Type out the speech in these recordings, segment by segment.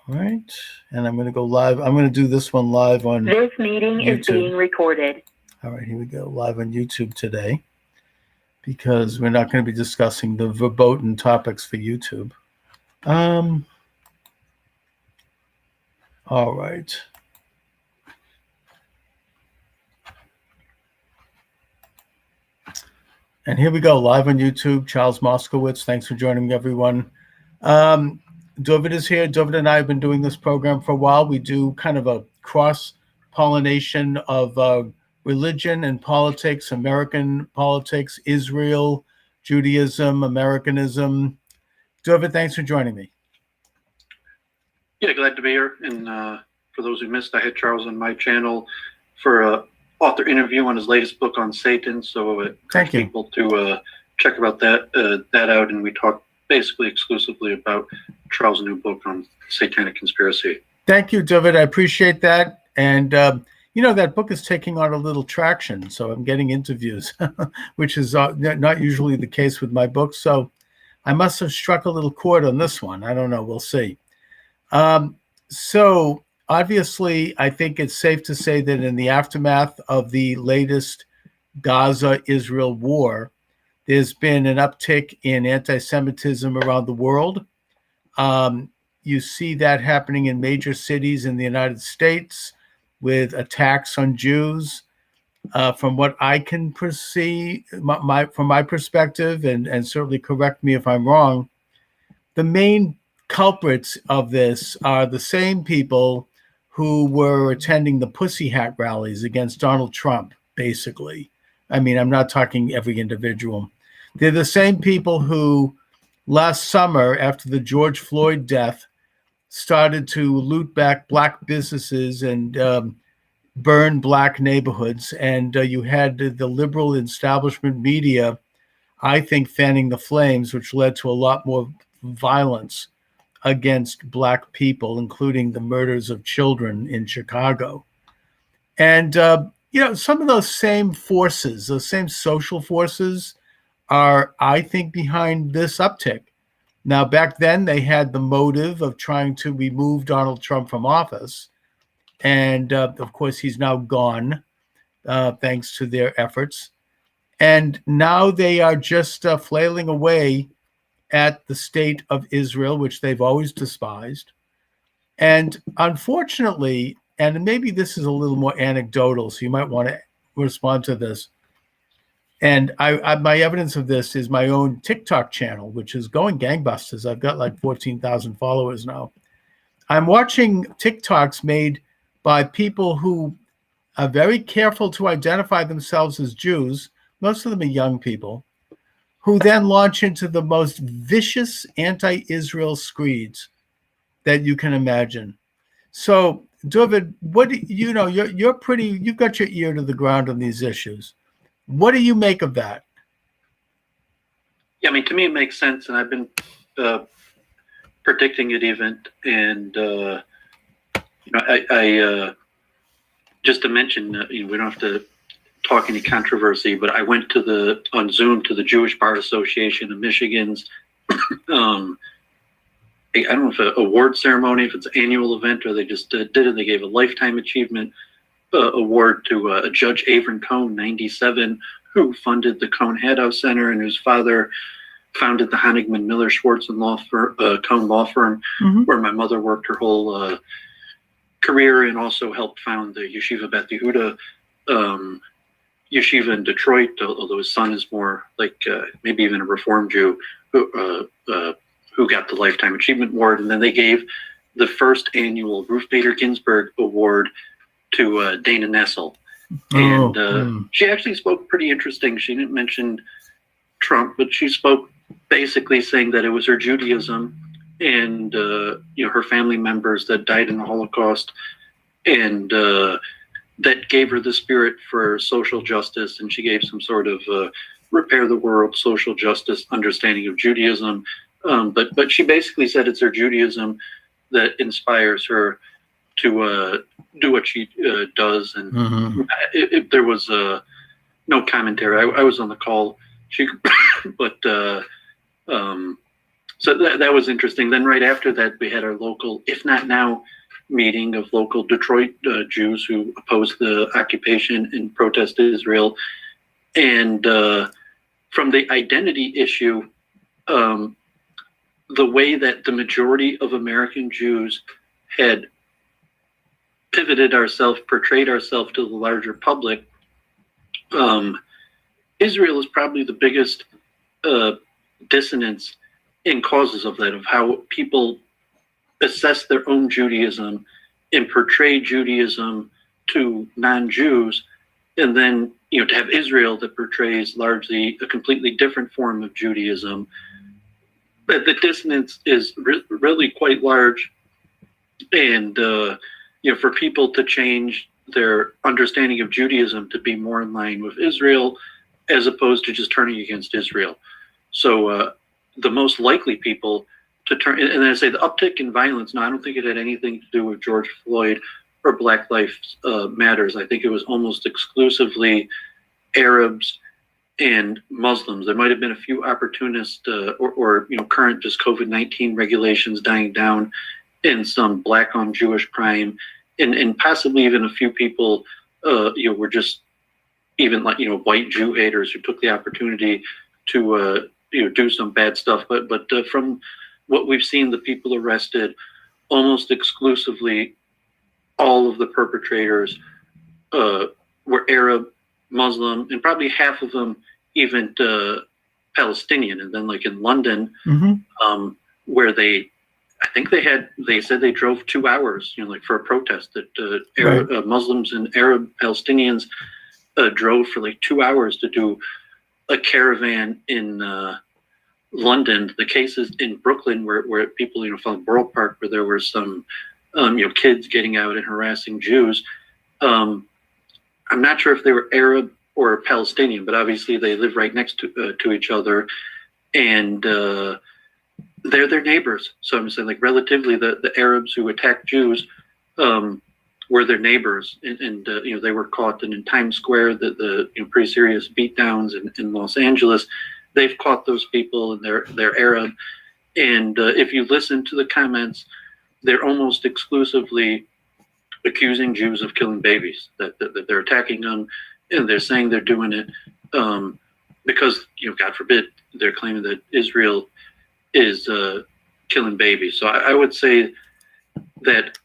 All right, and I'm going to go live. I'm going to do this one live on This meeting YouTube. is being recorded. All right, here we go, live on YouTube today, because we're not going to be discussing the verboten topics for YouTube. All right. And here we go, live on YouTube. Charles Moskowitz, thanks for joining me, everyone. David is here. David and I have been doing this program for a while. We do kind of a cross-pollination of religion and politics, American politics, Israel, Judaism, Americanism. David, thanks for joining me. Yeah, glad to be here. And for those who missed, I had Charles on my channel for a author interview on his latest book on Satan. So thank you. People to check about that out. And we talk basically exclusively about Charles' new book on satanic conspiracy. Thank you, David. I appreciate that. And, you know, that book is taking on a little traction. So I'm getting interviews, which is not usually the case with my books. So I must have struck a little chord on this one. I don't know. We'll see. So obviously, I think it's safe to say that in the aftermath of the latest Gaza-Israel war, there's been an uptick in anti-Semitism around the world. You see that happening in major cities in the United States with attacks on Jews. From what I can perceive, from my perspective, and certainly correct me if I'm wrong, the main culprits of this are the same people who were attending the Pussy Hat rallies against Donald Trump, basically. I mean, I'm not talking every individual. They're the same people who last summer, after the George Floyd death, started to loot back black businesses and burn black neighborhoods. And you had the liberal establishment media, I think, fanning the flames, which led to a lot more violence against black people, including the murders of children in Chicago. And, you know, some of those same forces, those same social forces are, I think, behind this uptick. Now, back then, they had the motive of trying to remove Donald Trump from office. And, of course, he's now gone, thanks to their efforts. And now they are just flailing away at the state of Israel, which they've always despised. And unfortunately, and maybe this is a little more anecdotal, so you might want to respond to this. And my evidence of this is my own TikTok channel, which is going gangbusters. I've got like 14,000 followers now. I'm watching TikToks made by people who are very careful to identify themselves as Jews. Most of them are young people, who then launch into the most vicious anti-Israel screeds that you can imagine. So, David, what you know, you've got your ear to the ground on these issues. What do you make of that? Yeah, I mean, to me, it makes sense, and I've been predicting it even. And you know, I just to mention, you know, we don't have to talk any controversy, but I went to on Zoom to the Jewish Bar Association of Michigan's I don't know if an award ceremony, if it's an annual event, or they just did it. They gave a lifetime achievement award to Judge Avron Cohn, 97, who funded the Cohn Haddow Center and whose father founded the Honigman Miller Schwartz and Cohn Law Firm, where my mother worked her whole career, and also helped found the Yeshiva Beth Yehuda yeshiva in Detroit, although his son is more like maybe even a Reform Jew who got the Lifetime Achievement Award. And then they gave the first annual Ruth Bader Ginsburg Award to Dana Nessel. And she actually spoke pretty interesting. She didn't mention Trump, but she spoke basically saying that it was her Judaism and you know, her family members that died in the Holocaust, and that gave her the spirit for social justice. And she gave some sort of repair the world, social justice understanding of Judaism. But she basically said it's her Judaism that inspires her to do what she does. And there was no commentary. I was on the call. But So that was interesting. Then right after that, we had our local, if not now, meeting of local Detroit Jews who opposed the occupation and protest Israel. And from the identity issue, the way that the majority of American Jews had pivoted ourselves, portrayed ourselves to the larger public, Israel is probably the biggest dissonance in causes of that, of how people assess their own Judaism and portray Judaism to non-Jews, and then to have Israel that portrays largely a completely different form of Judaism. But the dissonance is really quite large, and for people to change their understanding of Judaism to be more in line with Israel, as opposed to just turning against Israel. So the most likely people to turn, and I say the uptick in violence, no, I don't think it had anything to do with George Floyd or Black Lives Matters. I think it was almost exclusively Arabs and Muslims. There might have been a few opportunists or current just COVID-19 regulations dying down, and some Black on Jewish crime, and possibly even a few people were just even like white Jew haters who took the opportunity to do some bad stuff. But from what we've seen, the people arrested, almost exclusively all of the perpetrators were Arab, Muslim, and probably half of them even Palestinian. And then like in London, where they said they drove 2 hours, for a protest, that Arab, Muslims and Arab Palestinians drove for like 2 hours to do a caravan in London. The cases in Brooklyn where people, found Borough Park, where there were some, kids getting out and harassing Jews. I'm not sure if they were Arab or Palestinian, but obviously they live right next to each other, and they're their neighbors. So I'm saying, like, relatively, the Arabs who attacked Jews were their neighbors, and they were caught. And in Times Square, the pretty serious beatdowns in Los Angeles, they've caught those people, and they're Arab. And if you listen to the comments, they're almost exclusively accusing Jews of killing babies, that they're attacking them, and they're saying they're doing it because, God forbid, they're claiming that Israel is killing babies. So I would say that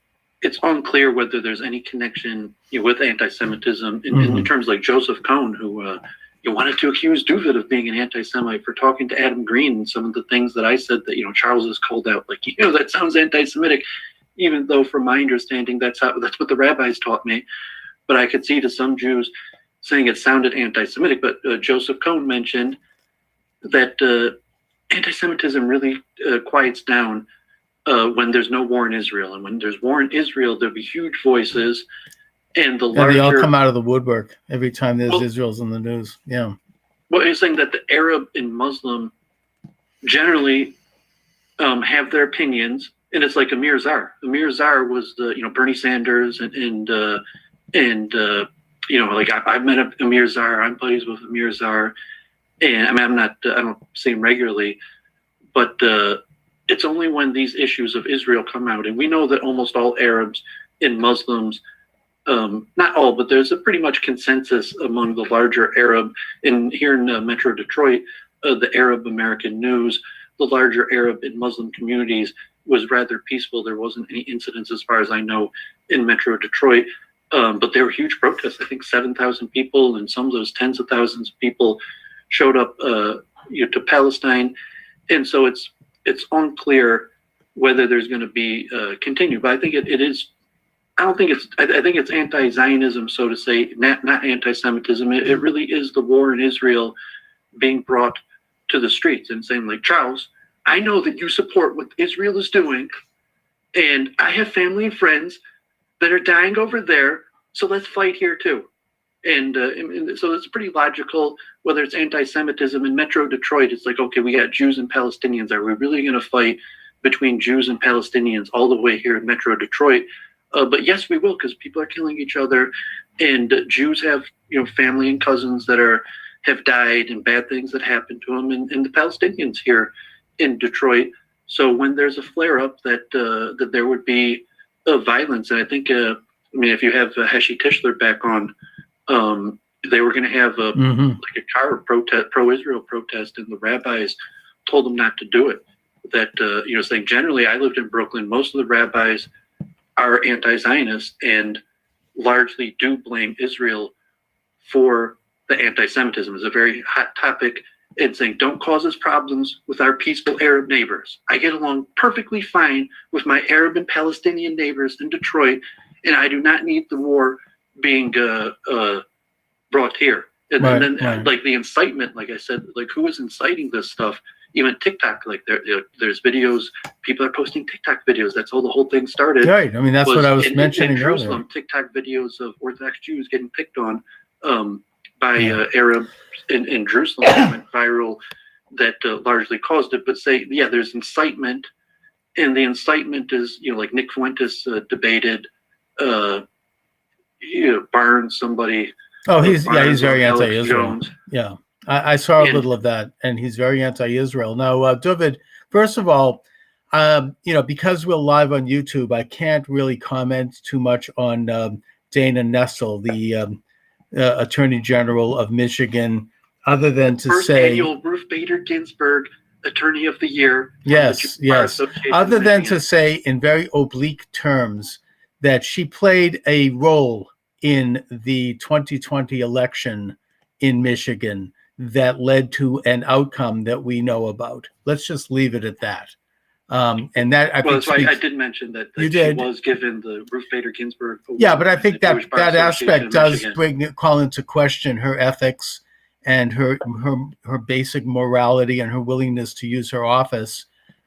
it's unclear whether there's any connection with anti-Semitism in terms like Joseph Cohn, who wanted to accuse Duvid of being an anti-Semite for talking to Adam Green, and some of the things that I said that Charles has called out, like that sounds anti-Semitic, even though from my understanding that's what the rabbis taught me. But I could see to some Jews saying it sounded anti-Semitic. But Joseph Cohn mentioned that anti-Semitism really quiets down when there's no war in Israel, and when there's war in Israel, there'll be huge voices. And they all come out of the woodwork every time there's Israel's in the news. Yeah. Well, he's saying that the Arab and Muslim generally have their opinions, and it's like Amir Czar. Amir Czar was the Bernie Sanders and like I've met Amir Czar. I'm buddies with Amir Czar, and I don't see him regularly, but it's only when these issues of Israel come out, and we know that almost all Arabs and Muslims. Not all, but there's a pretty much consensus among the larger Arab, and here in Metro Detroit, the Arab American News, the larger Arab and Muslim communities was rather peaceful. There wasn't any incidents, as far as I know, in Metro Detroit, but there were huge protests. I think 7,000 people, and some of those tens of thousands of people showed up to Palestine, and so it's unclear whether there's going to be continue. But I think it is. I think it's anti-Zionism, so to say, not anti-Semitism. It really is the war in Israel being brought to the streets and saying, like, Charles, I know that you support what Israel is doing, and I have family and friends that are dying over there, so let's fight here too. And so it's pretty logical, whether it's anti-Semitism. In Metro Detroit, it's like, okay, we got Jews and Palestinians. Are we really going to fight between Jews and Palestinians all the way here in Metro Detroit? But yes, we will, because people are killing each other, and Jews have family and cousins that have died, and bad things that happened to them, and the Palestinians here in Detroit So when there's a flare up, that there would be violence, and I think if you have Heshi Tishler back on, they were going to have like a car protest, pro-Israel protest, and the rabbis told them not to do it. That saying generally, I lived in Brooklyn. Most of the rabbis are anti-Zionist and largely do blame Israel for the anti-Semitism. It's a very hot topic, and saying don't cause us problems with our peaceful Arab neighbors. I get along perfectly fine with my Arab and Palestinian neighbors in Detroit, and I do not need the war being brought here. And then like the incitement, like I said, like who is inciting this stuff? Even TikTok, like there's videos, people are posting TikTok videos. That's how the whole thing started. Right. I mean, that's what I was mentioning in Jerusalem, earlier. TikTok videos of Orthodox Jews getting picked on by Arabs in Jerusalem that went viral, that largely caused it. But there's incitement, and the incitement is, like Nick Fuentes debated Barnes, somebody. Oh, he's very anti-Israel. Jones. Yeah. I saw a little of that, and he's very anti-Israel. Now, David, first of all, because we're live on YouTube, I can't really comment too much on Dana Nessel, the Attorney General of Michigan, other than to First say annual Ruth Bader Ginsburg Attorney of the Year. Yes. Other than to say in very oblique terms that she played a role in the 2020 election in Michigan that led to an outcome that we know about. Let's just leave it at that. And that I think that's why I did mention that she was given the Ruth Bader Ginsburg Award. Yeah, but I think that aspect does call into question her ethics and her basic morality and her willingness to use her office,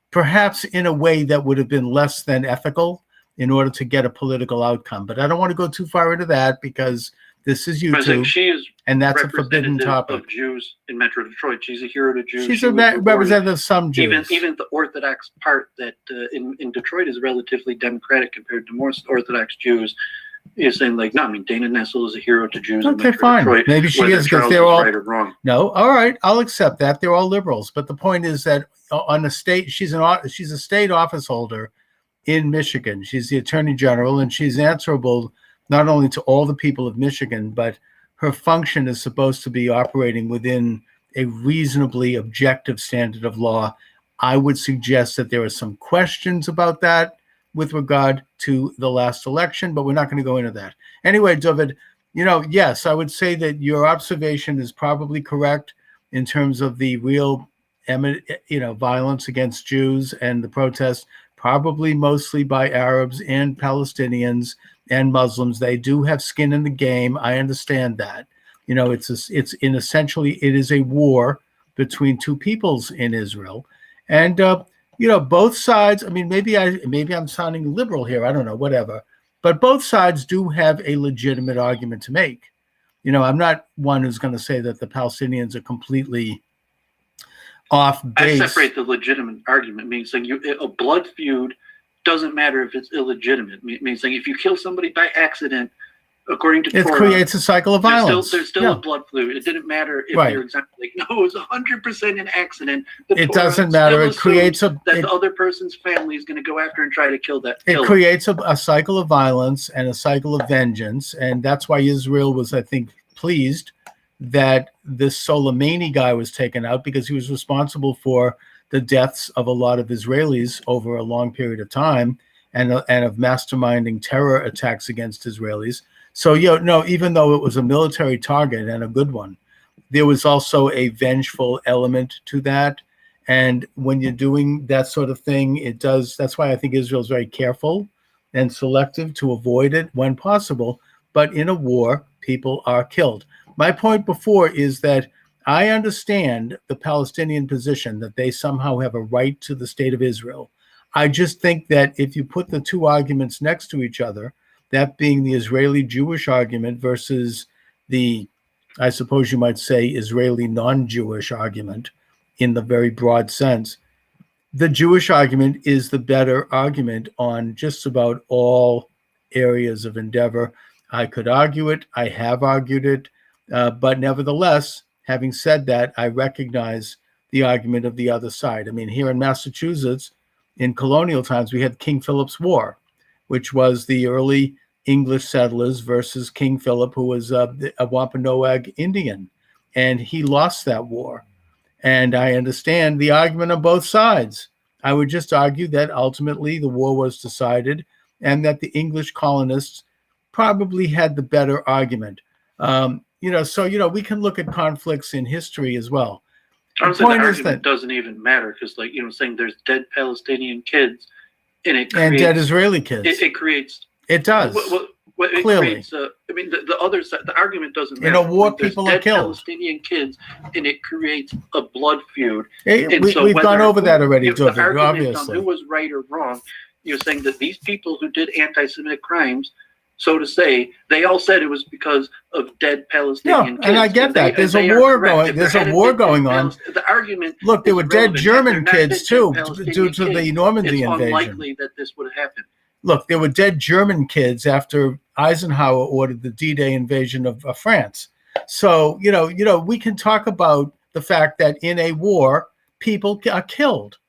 perhaps in a way that would have been less than ethical in order to get a political outcome. But I don't want to go too far into that because this is YouTube, and that's a forbidden topic. Of Jews in Metro Detroit, she's a hero to Jews. She's a representative of some Jews. Even the Orthodox part that in Detroit is relatively democratic compared to more Orthodox Jews. Is saying like, no, Dana Nessel is a hero to Jews. Okay, in Metro fine. Detroit, maybe she is because they're all right or wrong. No, all right, I'll accept that. They're all liberals, but the point is that on the state, she's a state office holder in Michigan. She's the Attorney General, and she's answerable not only to all the people of Michigan, but her function is supposed to be operating within a reasonably objective standard of law. I would suggest that there are some questions about that with regard to the last election, but we're not going to go into that. Anyway, David, yes, I would say that your observation is probably correct in terms of the real, violence against Jews and the protests, probably mostly by Arabs and Palestinians and Muslims. They do have skin in the game. I understand that. Essentially it is a war between two peoples in Israel, and both sides. I mean, maybe I'm sounding liberal here. I don't know, whatever. But both sides do have a legitimate argument to make. I'm not one who's going to say that the Palestinians are completely off base. I separate the legitimate argument. Means like a blood feud doesn't matter if it's illegitimate. It means like if you kill somebody by accident, according to it Torah, creates a cycle of violence. There's still a blood feud. It didn't matter if you're exactly like, no, it was 100% an accident. It doesn't matter. It creates the other person's family is going to go after and try to kill that. It creates a cycle of violence and a cycle of vengeance, and that's why Israel was, I think, pleased that this Soleimani guy was taken out, because he was responsible for the deaths of a lot of Israelis over a long period of time, and of masterminding terror attacks against Israelis. So, even though it was a military target and a good one, there was also a vengeful element to that. And when you're doing that sort of thing, that's why I think Israel's very careful and selective to avoid it when possible. But in a war, people are killed. My point before is that I understand the Palestinian position that they somehow have a right to the state of Israel. I just think that if you put the two arguments next to each other, that being the Israeli Jewish argument versus the, I suppose you might say, Israeli non-Jewish argument in the very broad sense, the Jewish argument is the better argument on just about all areas of endeavor. I could argue it. I have argued it. But nevertheless, having said that, I recognize the argument of the other side. I mean, here in Massachusetts, in colonial times, we had King Philip's War, which was the early English settlers versus King Philip, who was a Wampanoag Indian, and he lost that war. And I understand the argument on both sides. I would just argue that ultimately the war was decided and that the English colonists probably had the better argument. So we can look at conflicts in history as well. The point is that doesn't even matter because, saying there's dead Palestinian kids and dead Israeli kids. It creates. It does. It clearly. Creates, the other side, the argument doesn't matter. In a war, people are killed. Palestinian kids, and it creates a blood feud. We've gone over that already, David, obviously. On who was right or wrong, you're saying that these people who did anti-Semitic crimes, so to say, they all said it was because of dead Palestinian kids. And I get that. There's a war going. There's a war going on. The argument. Look, there were dead German kids too, due to the Normandy invasion. It's unlikely that this would have happened. Look, there were dead German kids after Eisenhower ordered the D-Day invasion of France. So, we can talk about the fact that in a war, people are killed.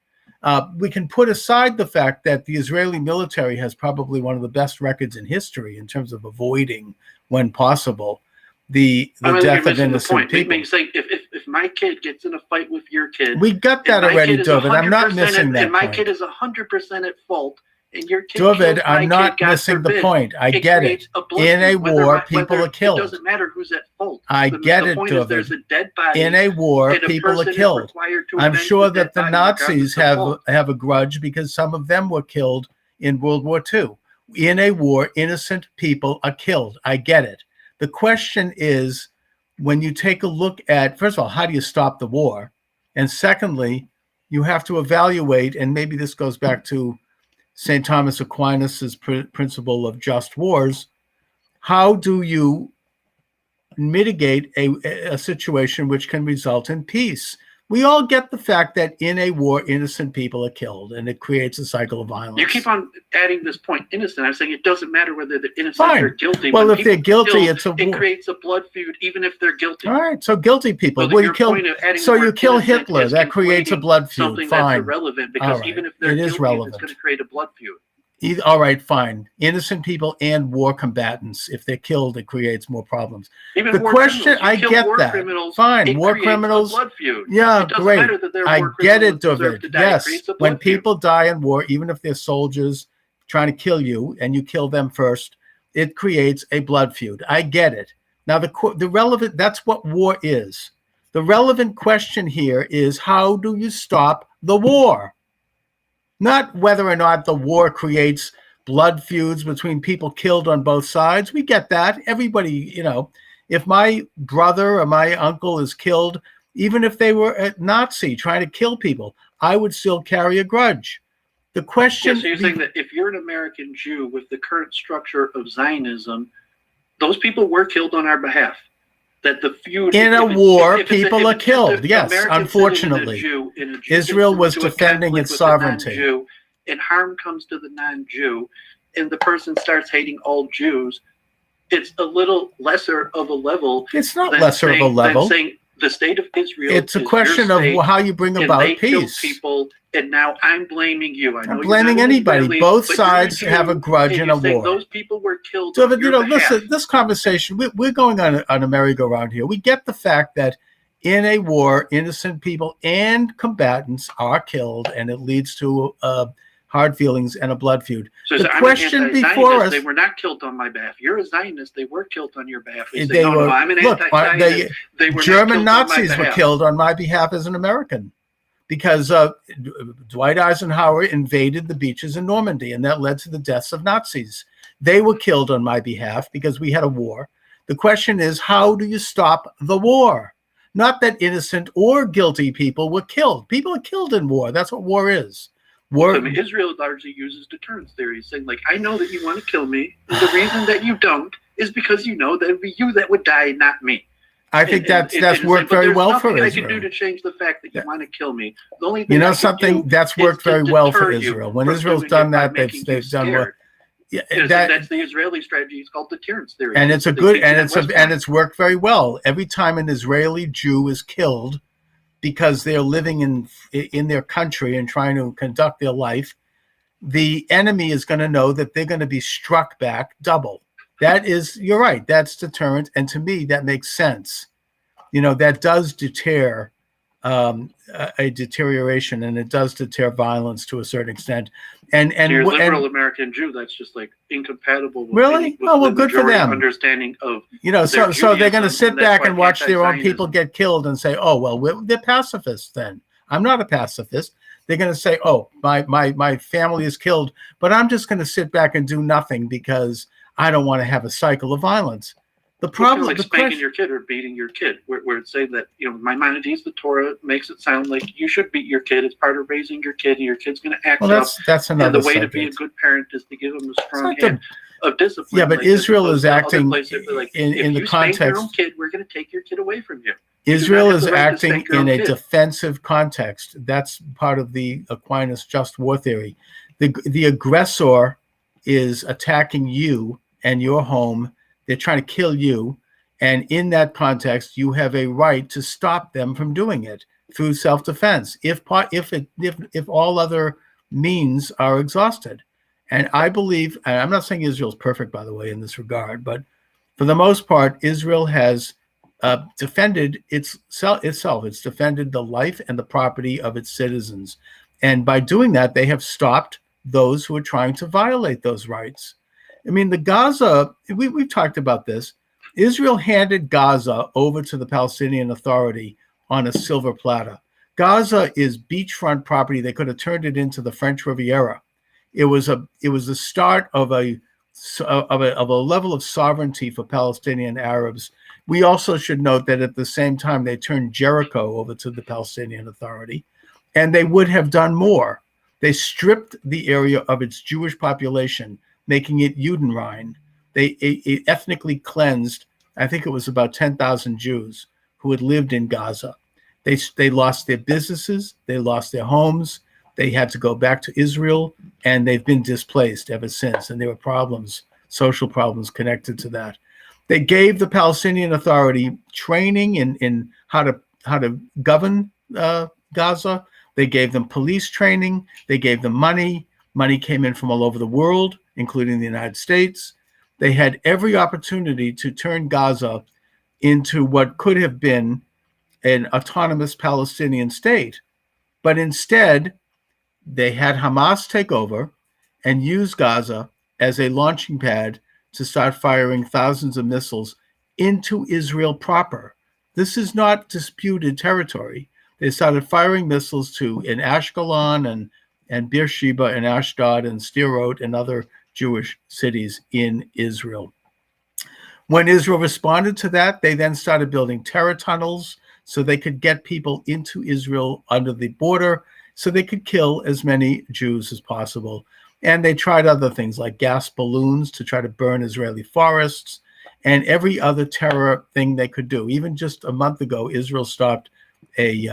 We can put aside the fact that the Israeli military has probably one of the best records in history in terms of avoiding, when possible, the death of innocent people. You say if my kid gets in a fight with your kid, we got that already, David. I'm not missing that. And my point. Kid is 100% at fault. And your kid David, I'm not missing the point. I get it. In a war, people are killed. It doesn't matter who's at fault. I get it, David. There's a dead body. In a war, people are killed. I'm sure that the Nazis have a grudge because some of them were killed in World War II. In a war, innocent people are killed. I get it. The question is, when you take a look at, first of all, how do you stop the war? And secondly, you have to evaluate, and maybe this goes back to St. Thomas Aquinas' principle of just wars. How do you mitigate a situation which can result in peace? We all get the fact that in a war, innocent people are killed, and it creates a cycle of violence. You keep on adding this point, innocent. I'm saying it doesn't matter whether they're innocent or guilty. Well, if they're guilty, it's a war. It creates a blood feud, even if they're guilty. All right, so guilty people. Well, you kill Hitler. That creates a blood feud. Something fine. That's irrelevant because even if they're guilty, it's going to create a blood feud. All right, fine. Innocent people and war combatants. If they're killed, it creates more problems. Even the question, I get that. Fine, war criminals. Blood feud. Yeah, great. I get it, David. Yes, when people die in war, even if they're soldiers trying to kill you and you kill them first, it creates a blood feud. I get it. Now, the relevant, that's what war is. The relevant question here is, how do you stop the war? Not whether or not the war creates blood feuds between people killed on both sides. We get that. Everybody, if my brother or my uncle is killed, even if they were a Nazi trying to kill people, I would still carry a grudge. The question... So you're saying that if you're an American Jew with the current structure of Zionism, those people were killed on our behalf? That the feud in a war, people are killed. Yes, unfortunately, Israel was defending its sovereignty. And harm comes to the non-Jew, and the person starts hating all Jews. It's a little lesser of a level. It's not lesser of a level. Saying the state of Israel. It's a question of how you bring about peace. People, and now I'm blaming you. I'm blaming anybody. Both sides have a grudge in a war. Those people were killed. So, listen, this conversation, we're going on a merry-go-round here. We get the fact that in a war, innocent people and combatants are killed, and it leads to hard feelings and a blood feud. So the question before us, they were not killed on my behalf. You're a Zionist. They were killed on your behalf. I'm an anti-Zionist. German Nazis were killed on my behalf as an American, because Dwight Eisenhower invaded the beaches in Normandy, and that led to the deaths of Nazis. They were killed on my behalf because we had a war. The question is, how do you stop the war? Not that innocent or guilty people were killed. People are killed in war. That's what war is. Israel largely uses deterrence theory, saying, I know that you want to kill me. The reason that you don't is because you know that it would be you that would die, not me. I think that's worked very well for Israel. I can do to change the fact that you want to kill me. The only thing that's worked very well for Israel. When Israel's done that, they've done well. Yeah, that's the Israeli strategy. It's called deterrence theory, and it's a good and it's worked very well. Every time an Israeli Jew is killed, because they're living in their country and trying to conduct their life, the enemy is going to know that they're going to be struck back double. That is, you're right, that's deterrent. And to me, that makes sense. That does deter a deterioration, and it does deter violence to a certain extent. And you're a liberal American Jew, that's just like incompatible with really? With well, good for them. Understanding of so they're going to sit back and watch their own people get killed and say, oh well, they're pacifists. Then I'm not a pacifist. They're going to say, oh, my family is killed, but I'm just going to sit back and do nothing because I don't want to have a cycle of violence. The problem, like spanking your kid or beating your kid, where it's saying that Maimonides, the Torah, makes it sound like you should beat your kid. It's part of raising your kid, and your kid's going to act up. That's another. And the way subject. To be a good parent is to give them a strong hand of discipline. Yeah, but like Israel is acting like, in the context. Your own kid, we're going to take your kid away from you. Israel is acting in a defensive context. That's part of the Aquinas just war theory. The aggressor is attacking you and your home. They're trying to kill you. And in that context, you have a right to stop them from doing it through self-defense, if all other means are exhausted. And I believe, and I'm not saying Israel's perfect, by the way, in this regard, but for the most part, Israel has defended itself. It's defended the life and the property of its citizens. And by doing that, they have stopped those who are trying to violate those rights. I mean, the Gaza, we've talked about this. Israel handed Gaza over to the Palestinian Authority on a silver platter. Gaza is beachfront property. They could have turned it into the French Riviera. It was the start of a level of sovereignty for Palestinian Arabs. We also should note that at the same time, they turned Jericho over to the Palestinian Authority, and they would have done more. They stripped the area of its Jewish population, making it Judenrein. They ethnically cleansed, I think it was about 10,000 Jews who had lived in Gaza. They lost their businesses, they lost their homes, they had to go back to Israel, and they've been displaced ever since. And there were problems, social problems connected to that. They gave the Palestinian Authority training in how to govern Gaza. They gave them police training. They gave them money. Money came in from all over the world, including the United States. They had every opportunity to turn Gaza into what could have been an autonomous Palestinian state. But instead, they had Hamas take over and use Gaza as a launching pad to start firing thousands of missiles into Israel proper. This is not disputed territory. They started firing missiles in Ashkelon and Beersheba and Ashdod and Sderot and other Jewish cities in Israel. When Israel responded to that, they then started building terror tunnels so they could get people into Israel under the border so they could kill as many Jews as possible. And they tried other things like gas balloons to try to burn Israeli forests and every other terror thing they could do. Even just a month ago, Israel stopped a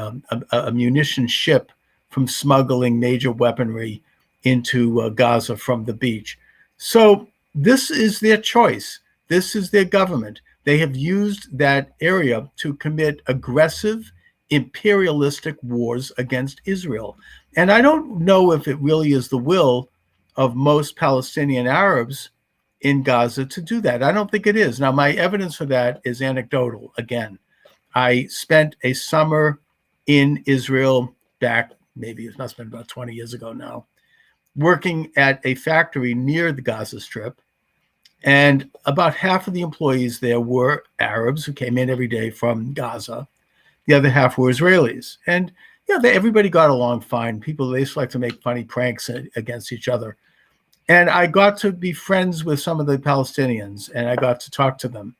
munition ship from smuggling major weaponry into Gaza from the beach. So this is their choice. This is their government. They have used that area to commit aggressive, imperialistic wars against Israel. And I don't know if it really is the will of most Palestinian Arabs in Gaza to do that. I don't think it is. Now, my evidence for that is anecdotal. Again, I spent a summer in Israel back, maybe it must have been about 20 years ago now, working at a factory near the Gaza Strip. And about half of the employees there were Arabs who came in every day from Gaza. The other half were Israelis. And everybody got along fine. They just like to make funny pranks against each other. And I got to be friends with some of the Palestinians, and I got to talk to them.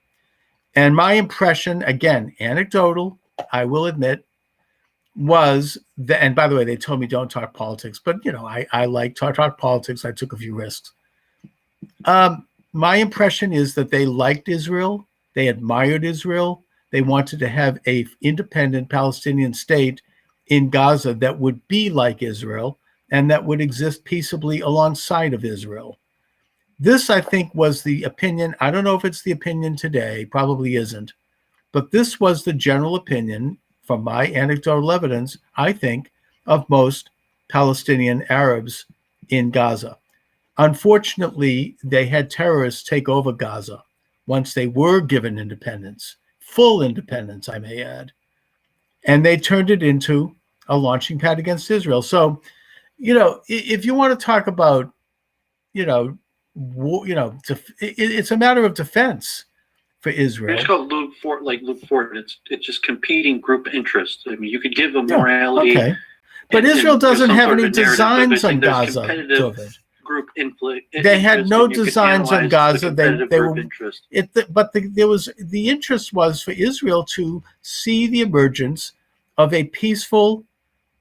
And my impression, again, anecdotal, I will admit, was that, and by the way, they told me don't talk politics, but I like to talk politics. I took a few risks. My impression is that they liked Israel. They admired Israel. They wanted to have an independent Palestinian state in Gaza that would be like Israel and that would exist peaceably alongside of Israel. This, I think, was the opinion. I don't know if it's the opinion today, probably isn't, but this was the general opinion from my anecdotal evidence, I think, of most Palestinian Arabs in Gaza. Unfortunately, they had terrorists take over Gaza once they were given independence, full independence, I may add, and they turned it into a launching pad against Israel. So, if you want to talk about, it's a matter of defense for Israel. It's called Luke Ford. It's just competing group interests. I mean, you could give them morality. Okay. But Israel doesn't have any designs on there's Gaza. Group they had no designs on Gaza. They were the interest was for Israel to see the emergence of a peaceful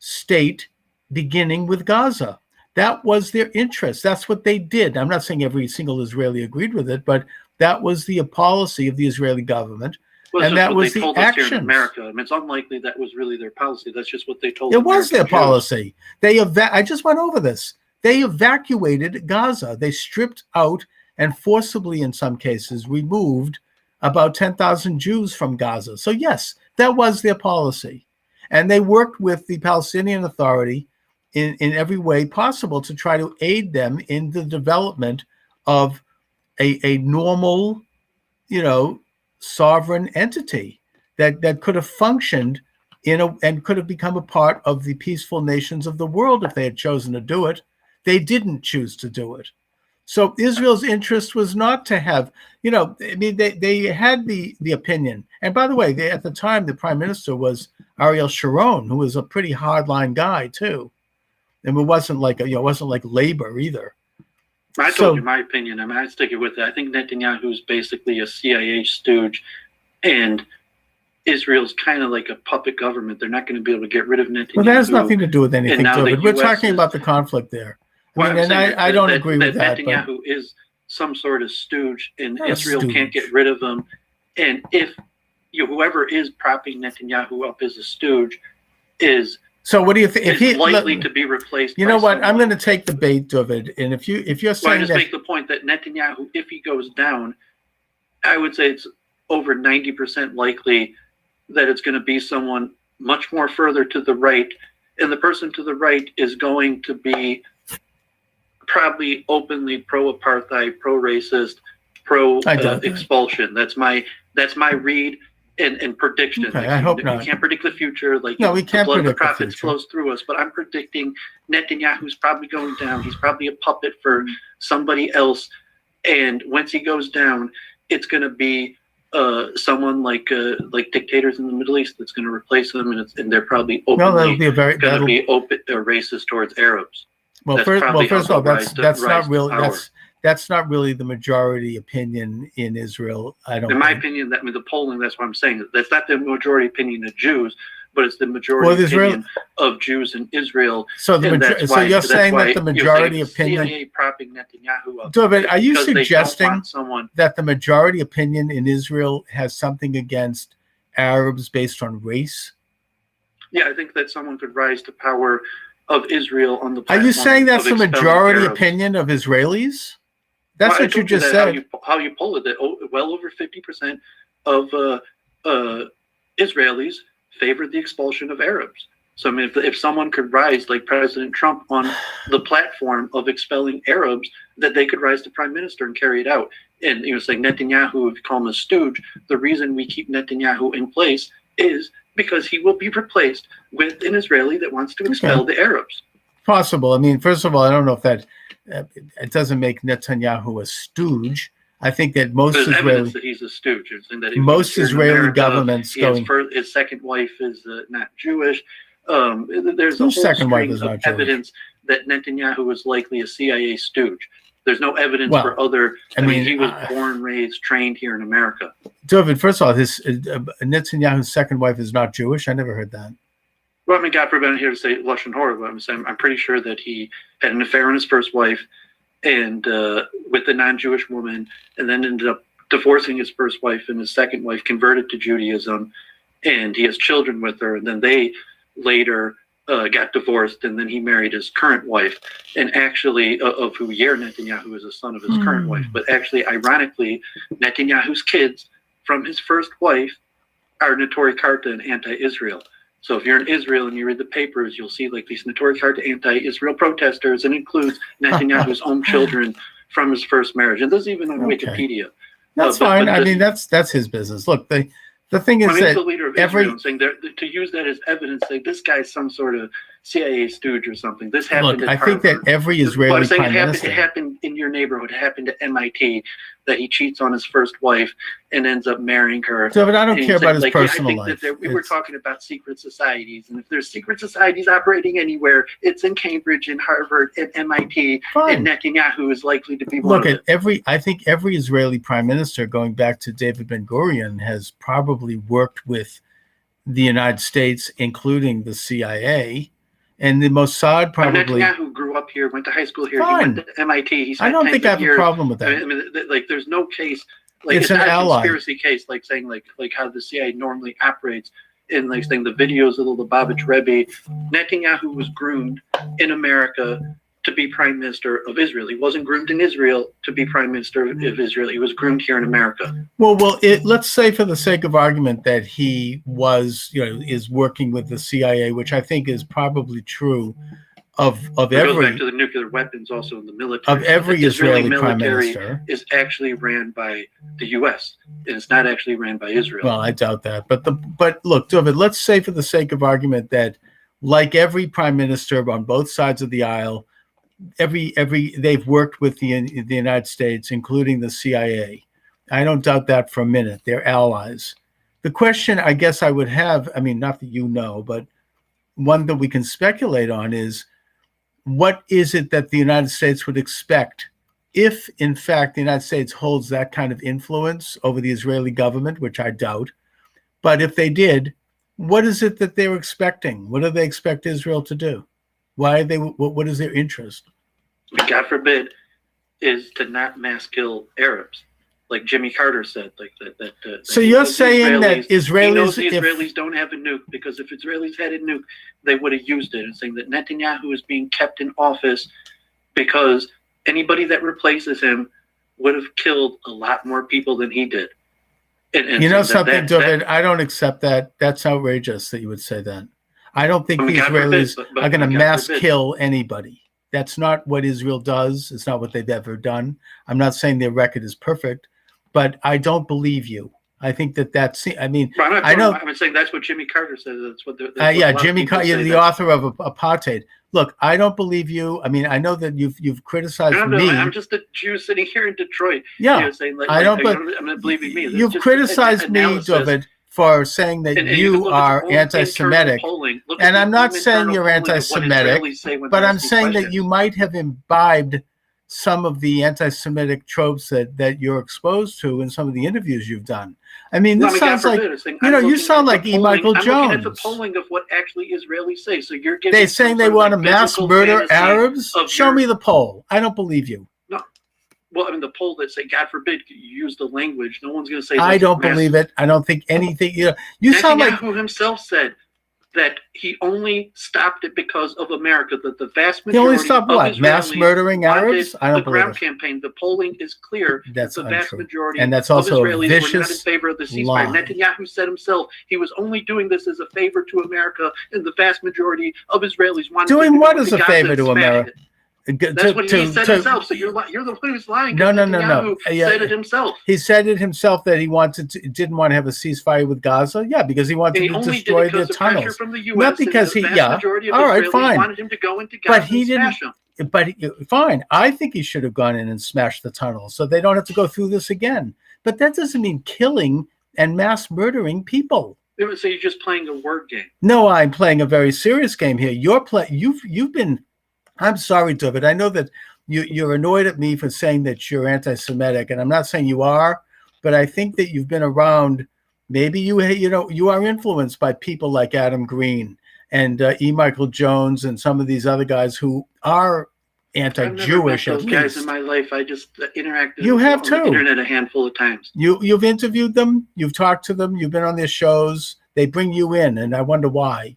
state beginning with Gaza. That was their interest. That's what they did. I'm not saying every single Israeli agreed with it, but that was the policy of the Israeli government. Well, and that was the action. In America. I mean, it's unlikely that was really their policy. That's just what they told. It was their policy. I just went over this. They evacuated Gaza. They stripped out and forcibly, in some cases, removed about 10,000 Jews from Gaza. So yes, that was their policy. And they worked with the Palestinian Authority in every way possible to try to aid them in the development of a normal, sovereign entity that could have functioned and could have become a part of the peaceful nations of the world if they had chosen to do it. They didn't choose to do it. So Israel's interest was not to have, they had the opinion. And by the way, at the time, the prime minister was Ariel Sharon, who was a pretty hardline guy too. And it wasn't like Labor either. I told you my opinion. I mean, I stick it with it. I think Netanyahu is basically a CIA stooge, and Israel's kind of like a puppet government. They're not going to be able to get rid of Netanyahu. Well, that has nothing to do with anything, David. We're talking about the conflict there. I don't agree with that. Netanyahu is some sort of stooge, and Israel can't get rid of him. And if whoever is propping Netanyahu up as a stooge is so, what do you think? If he's likely to be replaced, you know what? I'm going to take the bait, David. And if you're saying I just make the point that Netanyahu, if he goes down, I would say it's over 90% likely that it's going to be someone much more further to the right, and the person to the right is going to be probably openly pro-apartheid, pro-racist, pro-expulsion. That's my read and prediction. Okay, I hope not. We can't predict the future. We can't predict the profits the future. Flows through us, but I'm predicting Netanyahu's probably going down. He's probably a puppet for somebody else, and once he goes down, it's going to be someone like dictators in the Middle East that's going to replace them, and they're probably openly going to be open racist towards Arabs. Well, first of all, that's not really the majority opinion in Israel. I don't. In my opinion, the polling. That's what I'm saying. That's not the majority opinion of Jews, but it's the majority opinion of Jews in Israel. So you're saying that the majority opinion. CIA propping Netanyahu up. David, are you suggesting that the majority opinion in Israel has something against Arabs based on race? Yeah, I think that someone could rise to power of Israel on the platform. Are you saying that's the majority opinion of Israelis? That's what you just said. How you poll it, that well over 50% of Israelis favored the expulsion of Arabs. So I mean, if someone could rise like President Trump on the platform of expelling Arabs, that they could rise to prime minister and carry it out. And saying Netanyahu, if you call him a stooge, the reason we keep Netanyahu in place is because he will be replaced with an Israeli that wants to expel the Arabs. Possible. I mean, first of all, I don't know if that it doesn't make Netanyahu a stooge. I think that most evidence that he's a stooge. Most Israeli governments his second wife is not Jewish. There's a whole string of evidence that Netanyahu is likely a CIA stooge. There's no evidence for other. I mean, he was born, raised, trained here in America. David, first of all, Netanyahu's second wife is not Jewish. I never heard that. Well, I mean, God forbid I'm here to say Lashon Hora, but I'm pretty sure that he had an affair on his first wife, and with a non-Jewish woman, and then ended up divorcing his first wife, and his second wife converted to Judaism, and he has children with her, and then they later got divorced, and then he married his current wife, and actually, of who Yair Netanyahu is a son of his current wife, but actually, ironically, Netanyahu's kids from his first wife are Netori Karta and anti-Israel. So if you're in Israel and you read the papers, you'll see like these notorious anti-Israel protesters, and includes Netanyahu's own children from his first marriage. And this is even on Wikipedia. That's fine. I mean, that's his business. Look, the thing is that the leader of Israel saying to use that as evidence, like this guy's some sort of CIA stooge or something. This happened. Look, I think that every Israeli prime minister. It happened in your neighborhood. It happened at MIT. That he cheats on his first wife and ends up marrying her. So, but I don't care about his personal life. We were talking about secret societies, and if there's secret societies operating anywhere, it's in Cambridge, in Harvard, at MIT, and Netanyahu is likely to be one of them. I think every Israeli prime minister, going back to David Ben-Gurion, has probably worked with the United States, including the CIA. And the Mossad probably. Netanyahu grew up here, went to high school here. Fine. He went to MIT. I don't think I have a problem with that. I mean, like, there's no case. Like, it's an not ally. A conspiracy case, like saying like how the CIA normally operates. In like saying the videos of the Lubavitch Rebbe, Netanyahu was groomed in America to be prime minister of Israel. He wasn't groomed in Israel to be prime minister of Israel. He was groomed here in America. Well, let's say for the sake of argument that he was, is working with the CIA, which I think is probably true of every. Goes back to the nuclear weapons, also in the military. Of every Israeli prime minister is actually ran by the U.S. and it's not actually ran by Israel. Well, I doubt that. But look, David, let's say for the sake of argument that, like every prime minister on both sides of the aisle, they've worked with the United States, including the CIA. I don't doubt that for a minute. They're allies. The question I guess I would have, I mean, not that you know, but one that we can speculate on is, what is it that the United States would expect if, in fact, the United States holds that kind of influence over the Israeli government, which I doubt. But if they did, what is it that they're expecting? What do they expect Israel to do? Why are they? What is their interest? God forbid, is to not mass kill Arabs, like Jimmy Carter said. Like that. So you're saying that Israelis, he knows the Israelis don't have a nuke, because if Israelis had a nuke, they would have used it. And saying that Netanyahu is being kept in office because anybody that replaces him would have killed a lot more people than he did. And you know something, David? I don't accept that. That's outrageous that you would say that. I don't think the Israelis are going to mass kill anybody. That's not what Israel does. It's not what they've ever done. I'm not saying their record is perfect, but I don't believe you. I think that's. I mean, I know. I'm saying that's what Jimmy Carter says. That's what. Jimmy Carter, the author of Apartheid. Look, I don't believe you. I mean, I know that you've criticized me. I'm just a Jew sitting here in Detroit. Yeah, saying I don't. I'm not believing me. You've criticized me, David, for saying that you are anti-Semitic, and I'm not saying you're anti-Semitic, but I'm saying that you might have imbibed some of the anti-Semitic tropes that you're exposed to in some of the interviews you've done. I mean, this sounds like, you sound like E. Michael Jones. I'm looking at the polling of what actually Israelis say. So you're giving. They're saying they want to mass murder Arabs? Show me the poll. I don't believe you. No. Well, I mean, the poll that say, God forbid, you use the language. No one's going to say. I don't believe it. I don't think anything. You sound like Netanyahu himself said that he only stopped it because of America. That the vast majority. He only stopped what? Mass murdering Arabs? I don't believe it. The ground campaign. The polling is clear. That's the untrue. vast majority and that's also of Israelis a vicious were not in favor of the ceasefire. lie. Netanyahu said himself he was only doing this as a favor to America, and the vast majority of Israelis wanted doing what as a favor to America. That's what he said himself. So you're the one who's lying. No. Said it himself. He said it himself that he didn't want to have a ceasefire with Gaza. Yeah, because he wanted to destroy their tunnels. From the US, not because he. Yeah. All right, fine. Wanted him to go into Gaza, but he didn't. But fine. I think he should have gone in and smashed the tunnels so they don't have to go through this again. But that doesn't mean killing and mass murdering people. So you're just playing a word game. No, I'm playing a very serious game here. You've been. I'm sorry, David. I know that you're annoyed at me for saying that you're anti-Semitic, and I'm not saying you are, but I think that you've been around. Maybe you are influenced by people like Adam Green and E. Michael Jones and some of these other guys who are anti-Jewish. I've never met those guys in my life. I just interacted. You have on the too. Internet a handful of times. You've interviewed them. You've talked to them. You've been on their shows. They bring you in, and I wonder why.